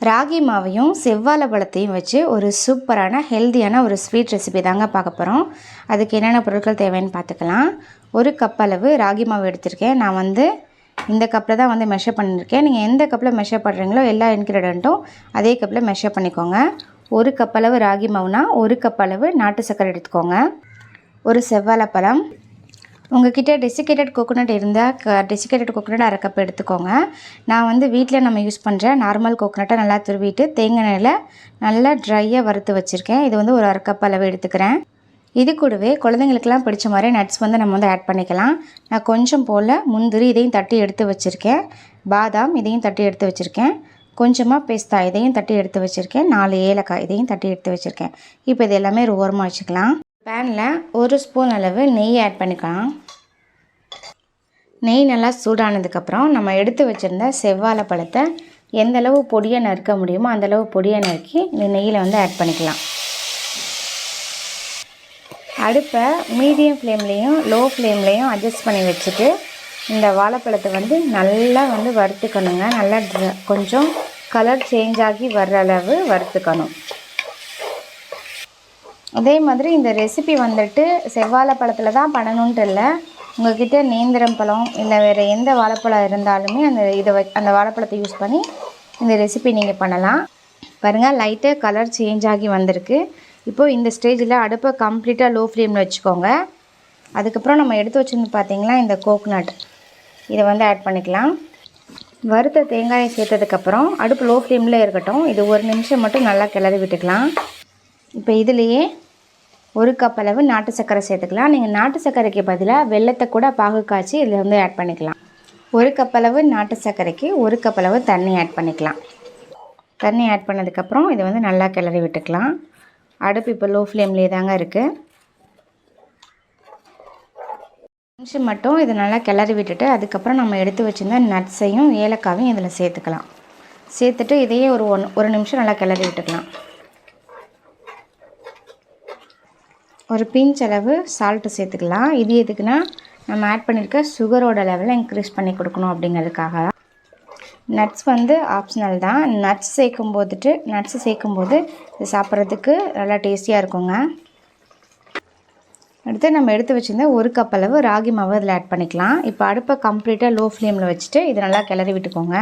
ராகி மாவையும் செவ்வாழை பழத்தையும் வச்சு ஒரு சூப்பரான ஹெல்த்தியான ஒரு ஸ்வீட் ரெசிபி தாங்க பார்க்க போகிறோம். அதுக்கு என்னென்ன பொருட்கள் தேவைன்னு பார்த்துக்கலாம். 1 கப் அளவு ராகி மாவு எடுத்திருக்கேன். நான் இந்த கப்பில் தான் மெஷர் பண்ணியிருக்கேன். நீங்கள் எந்த கப்பில் மெஷர் பண்ணுறீங்களோ எல்லா இன்க்ரீடியண்ட்டும் அதே கப்பில் மெஷர் பண்ணிக்கோங்க. 1 கப் அளவு ராகி மாவுனா 1 கப் அளவு நாட்டு சர்க்கரை எடுத்துக்கோங்க. ஒரு செவ்வாழை பழம். உங்கள்கிட்ட டெசிகேட்டட் கோகோனட் இருந்தால் டெசிகேட்டட் கோகோனட் 1/2 கப் எடுத்துக்கோங்க. நான் வீட்டில் நம்ம யூஸ் பண்ணுற நார்மல் கோகோனட்டை நல்லா துருவிட்டு தேங்காய் எண்ணெயில் நல்லா ட்ரையாக வறுத்து வச்சுருக்கேன். இது ஒரு 1/2 கப் அளவு எடுத்துக்கிறேன். இது கூடவே குழந்தைங்களுக்கெல்லாம் பிடிச்ச மாதிரி நட்ஸ் நம்ம ஆட் பண்ணிக்கலாம். நான் கொஞ்சம் போல் முந்திரி இதையும் தட்டி எடுத்து வச்சுருக்கேன். பாதாம் இதையும் தட்டி எடுத்து வச்சுருக்கேன். கொஞ்சமாக பிஸ்தா இதையும் தட்டி எடுத்து வச்சுருக்கேன். 4 ஏலக்காய் இதையும் தட்டி எடுத்து வச்சுருக்கேன். இப்போ இது எல்லாமே ஒரு ஓரமாக வச்சுக்கலாம். பேனில் 1 ஸ்பூன் அளவு நெய் ஆட் பண்ணிக்கலாம். நெய் நல்லா சூடானதுக்கப்புறம் நம்ம எடுத்து வச்சுருந்த செவ்வாழை பழத்தை எந்தளவு பொடியை நறுக்க முடியுமோ அந்தளவு பொடியை நறுக்கி இந்த நெய்யில் ஆட் பண்ணிக்கலாம். அடுப்பை மீடியம் ஃப்ளேம்லேயும் லோ ஃப்ளேம்லேயும் அட்ஜஸ்ட் பண்ணி வச்சுட்டு இந்த வாழைப்பழத்தை நல்லா வறுத்துக்கணுங்க. நல்லா கொஞ்சம் கலர் சேஞ்ச் ஆகி வர்ற அளவு வறுத்துக்கணும். அதே மாதிரி இந்த ரெசிபி செவ்வாழை பழத்தில் தான் பண்ணணுன்ட்டு இல்லை. உங்கள்கிட்ட நேந்திரம் பழம் இல்லை வேறு எந்த வாழைப்பழம் இருந்தாலுமே அந்த வாழைப்பழத்தை யூஸ் பண்ணி இந்த ரெசிபி நீங்கள் பண்ணலாம். பாருங்கள், லைட்டாக கலர் சேஞ்ச் ஆகி வந்திருக்கு. இப்போது இந்த ஸ்டேஜில் அடுப்பை கம்ப்ளீட்டாக லோ ஃப்ளேமில் வச்சுக்கோங்க. அதுக்கப்புறம் நம்ம எடுத்து வச்சுருந்து பார்த்தீங்களா இந்த கோகோனட் இதை ஆட் பண்ணிக்கலாம். வறுத்த தேங்காயை சேர்த்ததுக்கப்புறம் அடுப்பு லோ ஃப்ளேமில் இருக்கட்டும். இது 1 நிமிஷம் மட்டும் நல்லா கிளறி விட்டுக்கலாம். இப்போ இதுலேயே 1 கப் அளவு நாட்டு சர்க்கரை சேர்த்துக்கலாம். நீங்கள் நாட்டு சர்க்கரைக்கு பதிலாக வெல்லத்தை கூட பாகு காய்ச்சி இதில் ஆட் பண்ணிக்கலாம். 1 கப் அளவு நாட்டு சர்க்கரைக்கு 1 கப் அளவு தண்ணி ஆட் பண்ணிக்கலாம். தண்ணி ஆட் பண்ணதுக்கப்புறம் இதை நல்லா கிளறி விட்டுக்கலாம். அடுப்பு இப்போ லோ ஃப்ளேம்லேயே தாங்க இருக்குது. நிமிஷம் மட்டும் இதை நல்லா கிளறி விட்டுட்டு அதுக்கப்புறம் நம்ம எடுத்து வச்சுருந்த நட்ஸையும் ஏலக்காவையும் இதில் சேர்த்துக்கலாம். சேர்த்துட்டு இதையே ஒரு நிமிஷம் நல்லா கிளறி விட்டுக்கலாம். ஒரு பிஞ்ச் அளவு சால்ட்டு சேர்த்துக்கலாம். இது எதுக்குன்னா நம்ம ஆட் பண்ணியிருக்க சுகரோட லெவலை இன்க்ரீஸ் பண்ணி கொடுக்கணும் அப்படிங்கிறதுக்காக. நட்ஸ் ஆப்ஷனல் தான். நட்ஸ் சேர்க்கும்போது இது சாப்பிட்றதுக்கு நல்லா டேஸ்டியாக இருக்குங்க. அடுத்து நம்ம எடுத்து வச்சுருந்த 1 கப் அளவு ராகி மாவு இதில் ஆட் பண்ணிக்கலாம். இப்போ அடுப்பை கம்ப்ளீட்டாக லோ ஃப்ளேமில் வச்சுட்டு இதை நல்லா கிளறி விட்டுக்கோங்க.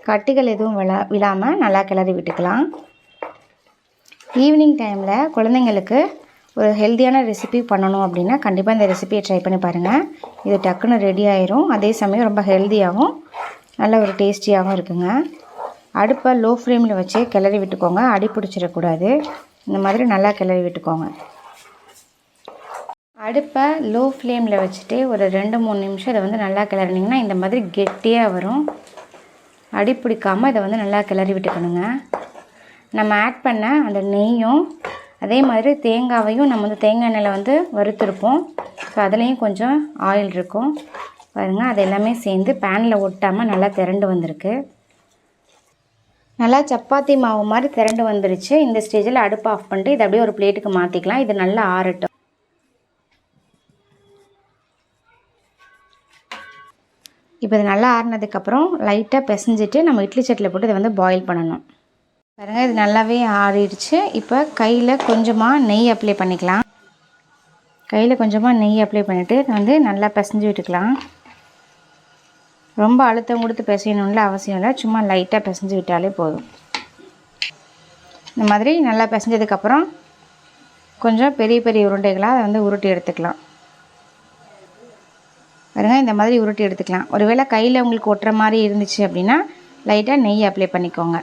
கட்டிகள் எதுவும் விழாமல் நல்லா கிளறி விட்டுக்கலாம். ஈவினிங் டைமில் குழந்தைங்களுக்கு ஒரு ஹெல்த்தியான ரெசிபி பண்ணணும் அப்படின்னா கண்டிப்பாக இந்த ரெசிபியை ட்ரை பண்ணி பாருங்கள். இது டக்குன்னு ரெடி ஆயிரும். அதே சமயம் ரொம்ப ஹெல்த்தியாகவும் நல்ல ஒரு டேஸ்டியாகவும் இருக்குங்க. அடுப்பை லோ ஃப்ளேமில் வச்சு கிளறி விட்டுக்கோங்க. அடி பிடிச்சிடக்கூடாது. இந்த மாதிரி நல்லா கிளறி விட்டுக்கோங்க. அடுப்பை லோ ஃப்ளேமில் வச்சுட்டு ஒரு 2-3 நிமிஷம் இதை நல்லா கிளறினீங்கன்னா இந்த மாதிரி கெட்டியாக வரும். அடி பிடிக்காமல் இதை நல்லா கிளறி விட்டுக்கணுங்க. நம்ம ஆட் பண்ண அந்த நெய்யும் அதே மாதிரி தேங்காவையும் நம்ம தேங்காய் எண்ணெயில் வறுத்துருப்போம். ஸோ அதுலேயும் கொஞ்சம் ஆயில் இருக்கும் பாருங்கள். அது எல்லாமே சேர்ந்து பேனில் ஒட்டாமல் நல்லா திரண்டு வந்திருக்கு. நல்லா சப்பாத்தி மாவு மாதிரி திரண்டு வந்துருச்சு. இந்த ஸ்டேஜில் அடுப்பை ஆஃப் பண்ணிட்டு இதை அப்படியே ஒரு பிளேட்டுக்கு மாற்றிக்கலாம். இது நல்லா ஆறட்டும். இப்போ இது நல்லா ஆறினதுக்கப்புறம் லைட்டாக பிசைஞ்சிட்டு நம்ம இட்லி சட்டியில் போட்டு இதை பாயில் பண்ணணும். பாருங்கள், இது நல்லாவே ஆறிடுச்சு. இப்போ கையில் கொஞ்சமாக நெய் அப்ளை பண்ணிக்கலாம். கையில் கொஞ்சமாக நெய் அப்ளை பண்ணிவிட்டு நல்லா பிசைஞ்சு விட்டுக்கலாம். ரொம்ப அழுத்தம் கொடுத்து பிசையணும்ல அவசியம் இல்லை. சும்மா லைட்டாக பிசைஞ்சு விட்டாலே போதும். இந்த மாதிரி நல்லா பிசைஞ்சதுக்கப்புறம் கொஞ்சம் பெரிய பெரிய உருண்டைகளாக அதை உருட்டி எடுத்துக்கலாம். பாருங்கள், இந்த மாதிரி உருட்டி எடுத்துக்கலாம். ஒருவேளை கையில் உங்களுக்கு ஒட்டுற மாதிரி இருந்துச்சு அப்படின்னா லைட்டாக நெய் அப்ளை பண்ணிக்கோங்க.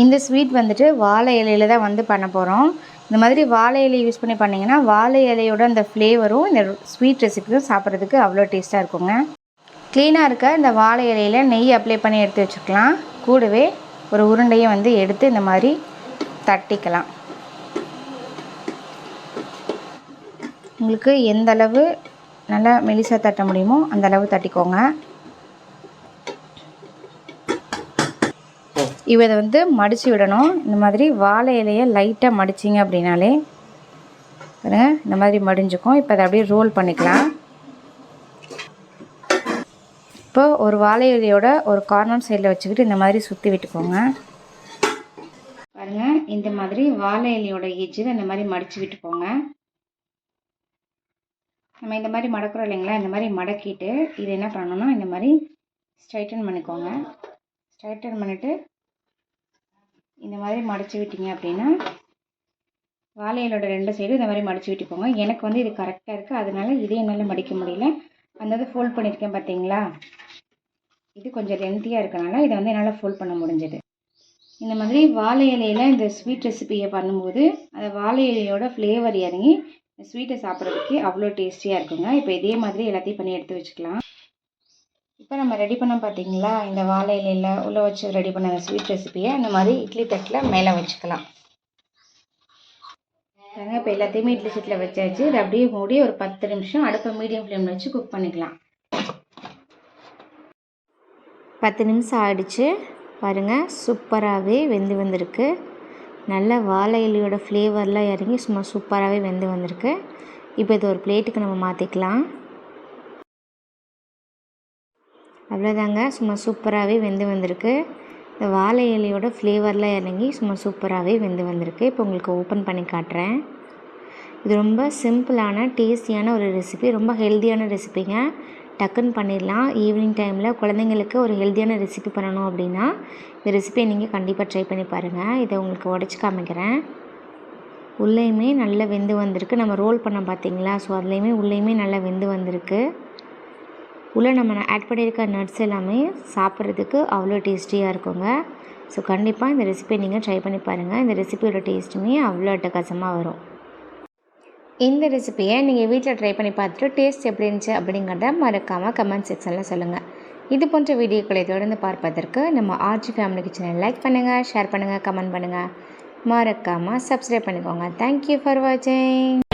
இந்த ஸ்வீட் வாழை இலையில் தான் பண்ண போகிறோம். இந்த மாதிரி வாழை இலை யூஸ் பண்ணி பண்ணிங்கன்னா வாழை இலையோட அந்த ஃப்ளேவரும் இந்த ஸ்வீட் ரெசிபியும் சாப்பிட்றதுக்கு அவ்வளோ டேஸ்ட்டாக இருக்குங்க. க்ளீனாக இருக்க இந்த வாழை இலையில் நெய் அப்ளை பண்ணி எடுத்து வச்சுக்கலாம். கூடவே ஒரு உருண்டையை எடுத்து இந்த மாதிரி தட்டிக்கலாம். உங்களுக்கு எந்த அளவு நல்லா மெலிசாக தட்ட முடியுமோ அந்த அளவு தட்டிக்கோங்க. இதை மடித்து விடணும். இந்த மாதிரி வாழை இலையை லைட்டாக மடிச்சிங்க அப்படின்னாலே இந்த மாதிரி மடிஞ்சுக்கும். இப்போ அதை அப்படியே ரோல் பண்ணிக்கலாம். இப்போ ஒரு வாழை இலையோட ஒரு கார்னர் சைடில் வச்சுக்கிட்டு இந்த மாதிரி சுற்றி விட்டுக்கோங்க. பாருங்கள், இந்த மாதிரி வாழை இலையோட எஜ்ஜில் இந்த மாதிரி மடித்து விட்டுக்கோங்க. நம்ம இந்த மாதிரி மடக்கிறோம் இல்லைங்களா, இந்த மாதிரி மடக்கிட்டு இது என்ன பண்ணணும்னா இந்த மாதிரி ஸ்ட்ரைட்டன் பண்ணிக்கோங்க. ஸ்ட்ரைட்டன் பண்ணிவிட்டு இந்த மாதிரி மடித்து விட்டீங்க அப்படின்னா வாழை இலையோட 2 சைடும் இந்த மாதிரி மடித்து விட்டுக்கோங்க. எனக்கு வந்து இது கரெக்டாக இருக்குது, அதனால இதே என்னால் மடிக்க முடியல. அந்த ஃபோல்ட் பண்ணியிருக்கேன் பார்த்தீங்களா, இது கொஞ்சம் லென்த்தியாக இருக்கனால இதை வந்து என்னால் ஃபோல்ட் பண்ண முடிஞ்சது. இந்த மாதிரி வாழை இலையில் இந்த ஸ்வீட் ரெசிபியை பண்ணும்போது அந்த வாழை இலையோட ஃப்ளேவர் இறங்கி இந்த ஸ்வீட்டை சாப்பிட்றதுக்கு அவ்வளோ டேஸ்டியாக இருக்குங்க. இப்போ இதே மாதிரி எல்லாத்தையும் பண்ணி எடுத்து வச்சுக்கலாம். இப்போ நம்ம ரெடி பண்ண பார்த்தீங்களா, இந்த வாழை இலையில் உள்ளே வச்சு ரெடி பண்ண அந்த ஸ்வீட் ரெசிபியை இந்த மாதிரி இட்லி தட்டில் மேலே வச்சுக்கலாம். இப்போ எல்லாத்தையுமே இட்லி சட்டியில் வச்சாச்சு. இதை அப்படியே மூடி ஒரு 10 நிமிஷம் அடுப்பை மீடியம் ஃப்ளேமில் வச்சு குக் பண்ணிக்கலாம். 10 நிமிஷம் ஆகிடுச்சு. பாருங்கள், சூப்பராகவே வெந்து வந்திருக்கு. நல்ல வாழை இலையோட ஃப்ளேவர்லாம் இறங்கி சும்மா சூப்பராகவே வெந்து வந்திருக்கு. இப்போ இது ஒரு பிளேட்டுக்கு நம்ம மாற்றிக்கலாம். அவ்வளோதாங்க, சும்மா சூப்பராகவே வெந்து வந்திருக்கு. இந்த வாழை இலையோட ஃப்ளேவர்லாம் இறங்கி சும்மா சூப்பராகவே வெந்து வந்திருக்கு. இப்போ உங்களுக்கு ஓப்பன் பண்ணி காட்டுறேன். இது ரொம்ப சிம்பிளான டேஸ்டியான ஒரு ரெசிபி, ரொம்ப ஹெல்த்தியான ரெசிபிங்க. டக்குன்னு பண்ணிடலாம். ஈவினிங் டைமில் குழந்தைங்களுக்கு ஒரு ஹெல்த்தியான ரெசிபி பண்ணணும் அப்படின்னா இந்த ரெசிபியை நீங்கள் கண்டிப்பாக ட்ரை பண்ணி பாருங்கள். இதை உங்களுக்கு உடச்சி காமிக்கிறேன். உள்ளேயுமே நல்லா வெந்து வந்திருக்கு. நம்ம ரோல் பண்ண பார்த்தீங்களா, ஸோ அதுலேயுமே உள்ளேயுமே நல்லா வெந்து வந்திருக்கு. உள்ளே நம்ம ஆட் பண்ணியிருக்க நட்ஸ் எல்லாமே சாப்பிட்றதுக்கு அவ்வளோ டேஸ்டியாக இருக்குங்க. ஸோ கண்டிப்பாக இந்த ரெசிபியை நீங்கள் ட்ரை பண்ணி பாருங்கள். இந்த ரெசிபியோட டேஸ்ட்டுமே அவ்வளோ அட்டகாசமாக வரும். இந்த ரெசிபியை நீங்கள் வீட்டில் ட்ரை பண்ணி பார்த்துட்டு டேஸ்ட் எப்படி இருந்துச்சு அப்படிங்கிறத மறக்காமல் கமெண்ட் செக்ஷனில் சொல்லுங்கள். இது போன்ற வீடியோக்களை தொடர்ந்து பார்ப்பதற்கு நம்ம ஆர்ஜி ஃபேமிலி கிச்சனை லைக் பண்ணுங்கள், ஷேர் பண்ணுங்கள், கமெண்ட் பண்ணுங்கள். மறக்காமல் சப்ஸ்கிரைப் பண்ணிக்கோங்க. தேங்க்யூ ஃபார் வாட்சிங்.